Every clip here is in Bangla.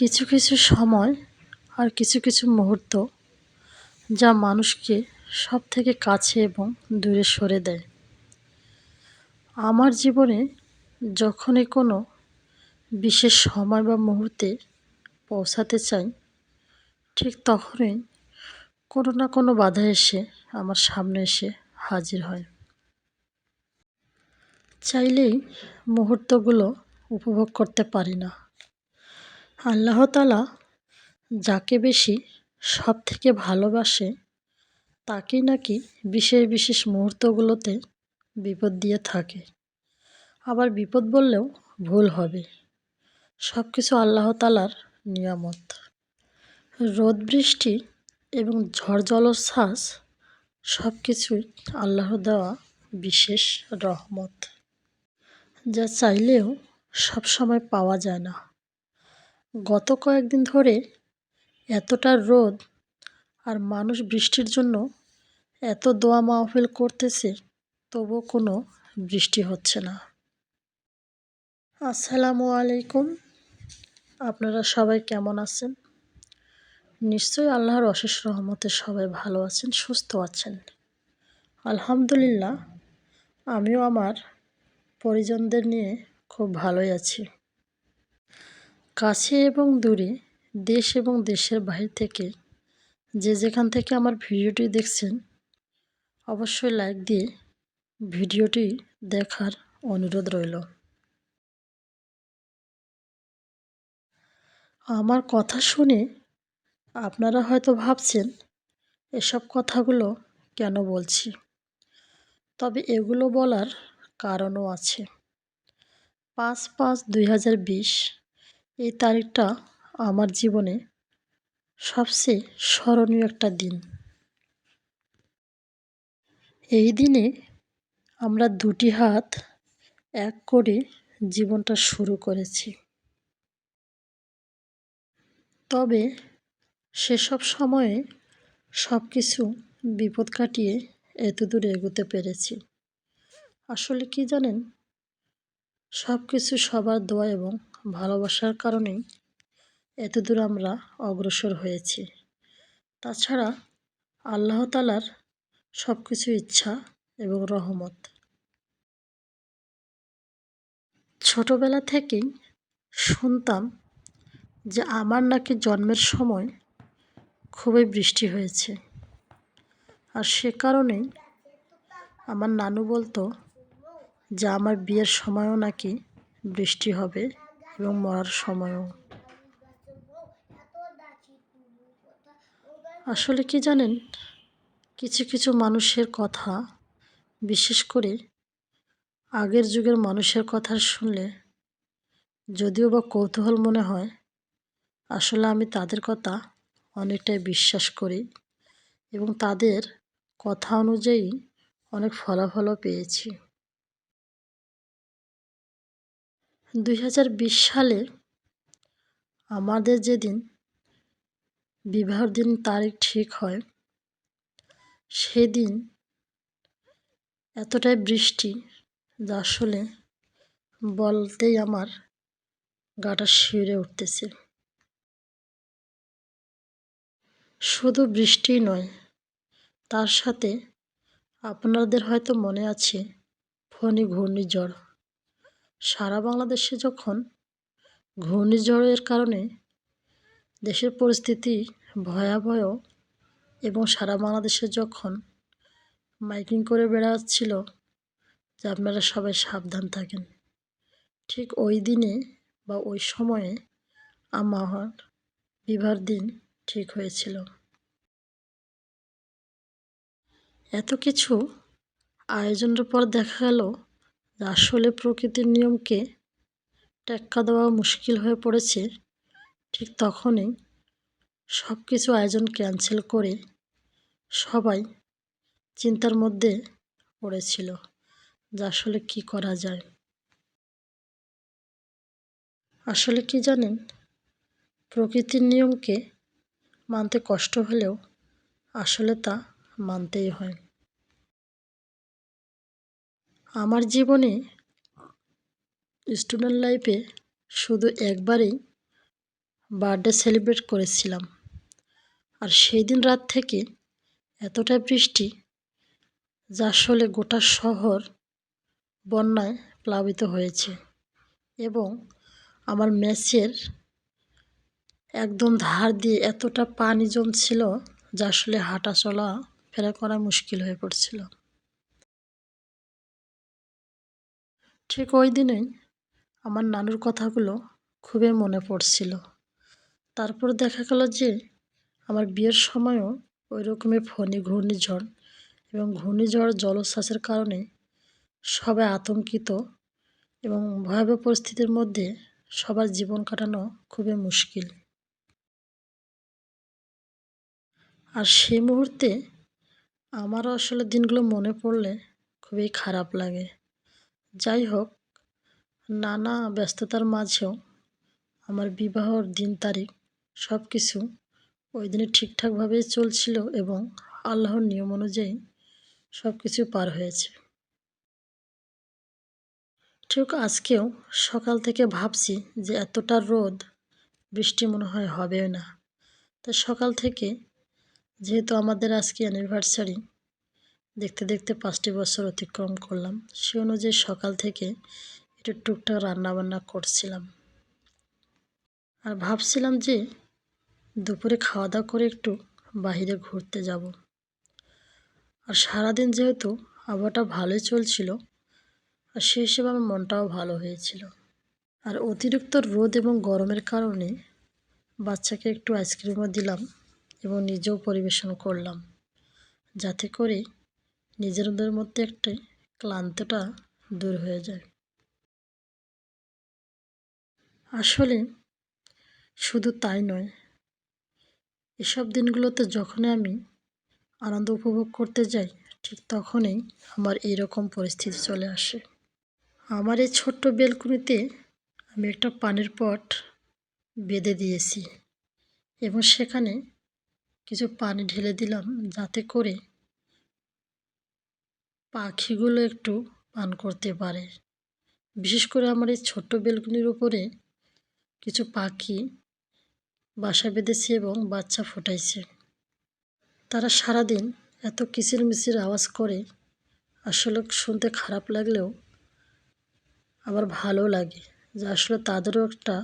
কিছু কিছু সময় আর কিছু কিছু মুহূর্ত যা মানুষকে সব থেকে কাছে এবং দূরে সরে দেয়। আমার জীবনে যখনই কোনো বিশেষ সময় বা মুহূর্তে পৌঁছাতে চাই, ঠিক তখনই কোনো না কোনো বাধা এসে আমার সামনে এসে হাজির হয়। চাইলেই মুহূর্তগুলো উপভোগ করতে পারি না। আল্লাহ তাআলা যাকে বেশি সব থেকে ভালোবাসে তাকেই নাকি বিশেষ বিশেষ মুহূর্তগুলোতে বিপদ দিয়ে থাকে। আবার বিপদ বললেও ভুল হবে, সব কিছু আল্লাহ তাআলার নিয়ামত। রোদ বৃষ্টি এবং ঝড় জলোচ্ছ্বাস সব কিছুই আল্লাহর দেওয়া বিশেষ রহমত, যা চাইলেও সব সময় পাওয়া যায় না। গত কয়েকদিন ধরে এতটা রোদ আর মানুষ বৃষ্টির জন্য এত দোয়া মাহফিল করতেছে, তবুও কোনো বৃষ্টি হচ্ছে না। আসসালামু আলাইকুম। আপনারা সবাই কেমন আছেন? নিশ্চয়ই আল্লাহর অশেষ রহমতে সবাই ভালো আছেন, সুস্থ আছেন। আলহামদুলিল্লাহ, আমিও আমার পরিজনদের নিয়ে খুব ভালোই আছি। কাছে এবং দূরে, দেশ এবং দেশের বাইরে থেকে যে যেখান থেকে আমার ভিডিওটি দেখছেন, অবশ্যই লাইক দিয়ে ভিডিওটি দেখার অনুরোধ রইল। আমার কথা শুনে আপনারা হয়তো ভাবছেন এসব কথাগুলো কেন বলছি, তবে এগুলো বলার কারণও আছে। ৫/৫/২০২০ এই তারিখটা আমার জীবনে সবচেয়ে স্মরণীয় একটা দিন। এই দিনে আমরা দুটি হাত এক করে জীবনটা শুরু করেছি। তবে সেসব সময়ে সব কিছু বিপদ কাটিয়ে এতদূর এগোতে পেরেছি। আসলে কি জানেন, সব কিছু সবার দোয়া এবং ভালোবাসার কারণেই এতদূর আমরা অগ্রসর হয়েছি। তাছাড়া আল্লাহ তাআলার সব কিছু ইচ্ছা এবং রহমত। ছোটবেলা থেকেই শুনতাম যে আমার নাকি জন্মের সময় খুবই বৃষ্টি হয়েছে, আর সে কারণেই আমার নানু বলতো যে আমার বিয়ের সময়ও নাকি বৃষ্টি হবে এবং মরার সময়ও। আসলে কি জানেন, কিছু কিছু মানুষের কথা, বিশেষ করে আগের যুগের মানুষের কথা শুনলে যদিও বা কৌতূহল মনে হয়, আসলে আমি তাদের কথা অনেকটাই বিশ্বাস করি এবং তাদের কথা অনুযায়ী অনেক ফলাফলও পেয়েছি। ২০২০ সালে আমাদের যেদিন বিবাহের দিন তারিখ ঠিক হয়, সেদিন এতটাই বৃষ্টি যা আসলে বলতেই আমার গাটা শিউরে উঠতেছে। শুধু বৃষ্টিই নয়, তার সাথে আপনাদের হয়তো মনে আছে ফণী ঘূর্ণিঝড়। সারা বাংলাদেশে যখন ঘূর্ণিঝড়ের কারণে দেশের পরিস্থিতি ভয়াবহ এবং সারা বাংলাদেশে যখন মাইকিং করে বেড়াচ্ছিল যে আপনারা সবাই সাবধান থাকেন, ঠিক ওই দিনে বা ওই সময়ে আমার বিবাহের দিন ঠিক হয়েছিল। এত কিছু আয়োজনের পর দেখা গেল যে আসলে প্রকৃতির নিয়মকে টেক্কা দেওয়া মুশকিল হয়ে পড়েছে। ঠিক তখনই সব কিছু আয়োজন ক্যান্সেল করে সবাই চিন্তার মধ্যে পড়েছিল যে আসলে কি করা যায়। আসলে কি জানেন, প্রকৃতির নিয়মকে মানতে কষ্ট হলেও আসলে তা মানতেই হয়। আমার জীবনে স্টুডেন্ট লাইফে শুধু একবারই বার্থডে সেলিব্রেট করেছিলাম। আর সেই দিন রাত থেকে এতটাই বৃষ্টি যা আসলে গোটা শহর বন্যায় প্লাবিত হয়েছে এবং আমার মেসের একদম ধার দিয়ে এতটা পানি জমছিল যা আসলে হাঁটা চলা ফেরা করা মুশকিল হয়ে পড়ছিল। ঠিক ওই দিনেই আমার নানুর কথাগুলো খুবই মনে পড়ছিল। তারপর দেখা গেল যে আমার বিয়ের সময়ও ওই রকমই ফণী ঘূর্ণিঝড় এবং ঘূর্ণিঝড় জলোচ্ছ্বাসের কারণে সবাই আতঙ্কিত এবং ভয়াবহ পরিস্থিতির মধ্যে সবার জীবন কাটানো খুবই মুশকিল। আর সেই মুহূর্তে আমারও আসলে দিনগুলো মনে পড়লে খুবই খারাপ লাগে। যাই হোক, নানা ব্যস্ততার মাঝেও আমার বিবাহর দিন তারিখ সব কিছু ওই দিনে ঠিকঠাকভাবেই চলছিল এবং আল্লাহর নিয়ম অনুযায়ী সব কিছু পার হয়েছে। ঠিক আজকেও সকাল থেকে ভাবছি যে এতটা রোদ, বৃষ্টি মনে হয় হবেও না। তাই সকাল থেকে যেহেতু আমাদের আজকে অ্যানিভার্সারি, দেখতে দেখতে 5টি বছর অতিক্রম করলাম, সে অনুযায়ী সকাল থেকে একটু টুকটাক রান্নাবান্না করছিলাম। আর ভাবছিলাম যে দুপুরে খাওয়া দাওয়া করে একটু বাহিরে ঘুরতে যাব। আর সারাদিন যেহেতু আবহাওয়াটা ভালোই চলছিল, আর সেই হিসেবে আমার মনটাও ভালো হয়েছিল। আর অতিরিক্ত রোদ এবং গরমের কারণে বাচ্চাকে একটু আইসক্রিমও দিলাম এবং নিজেও পরিবেশন করলাম, যাতে করে নিজেদের মধ্যে একটা ক্লান্তটা দূর হয়ে যায়। আসলে শুধু তাই নয়, এসব দিনগুলোতে যখনই আমি আনন্দ উপভোগ করতে যাই, ঠিক তখনই আমার এরকম পরিস্থিতি চলে আসে। আমার এই ছোট্ট বেলকুনিতে আমি একটা পানির পট বেঁধে দিয়েছি এবং সেখানে কিছু পানি ঢেলে দিলাম, যাতে করে পাখিগুলো একটু পান করতে পারে। বিশেষ করে আমার এই ছোট্ট বেলকুনির উপরে কিছু পাখি বাসা বেঁধেছে এবং বাচ্চা ফোটাইছে। তারা সারাদিন এত কিচিরমিচির আওয়াজ করে, আসলে শুনতে খারাপ লাগলেও আবার ভালো লাগে যে আসলে তাদেরও একটা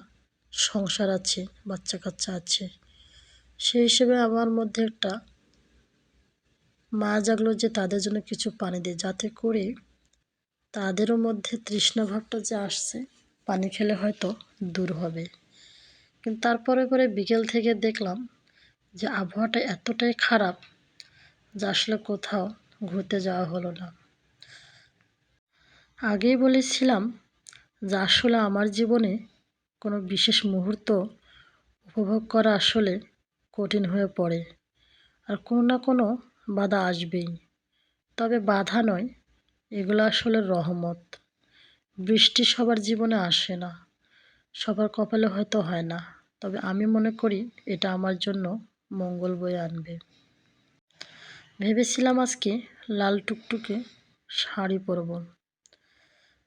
সংসার আছে, বাচ্চা কাচ্চা আছে। সেই হিসেবে আমার মধ্যে একটা মায়া জাগলো যে তাদের জন্য কিছু পানি দিই, যাতে করে তাদেরও মধ্যে তৃষ্ণা ভাবটা যে আসছে, পানি খেলে হয়তো দূর হবে। কিন্তু তারপরে পরে বিকেল থেকে দেখলাম যে আবহাওয়াটা এতটাই খারাপ যে আসলে কোথাও ঘুরতে যাওয়া হলো না। আগেই বলেছিলাম যে আসলে আমার জীবনে কোনো বিশেষ মুহূর্ত উপভোগ করা আসলে কঠিন হয়ে পড়ে, আর কোনো না কোনো বাধা আসবেই। তবে বাধা নয়, এগুলো আসলে রহমত। বৃষ্টি সবার জীবনে আসে না, সবার কপালে হয়তো হয় না, তবে আমি মনে করি এটা আমার জন্য মঙ্গল বয়ে আনবে। ভেবেছিলাম আজকে লাল টুকটুকে শাড়ি পরব,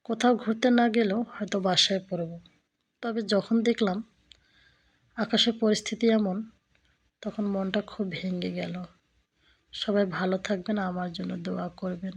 কোথাও ঘুরতে না গেলেও হয়তো বাসায় পরব। তবে যখন দেখলাম আকাশের পরিস্থিতি এমন, তখন মনটা খুব ভেঙে গেল। সবাই ভালো থাকবেন, আমার জন্য দোয়া করবেন।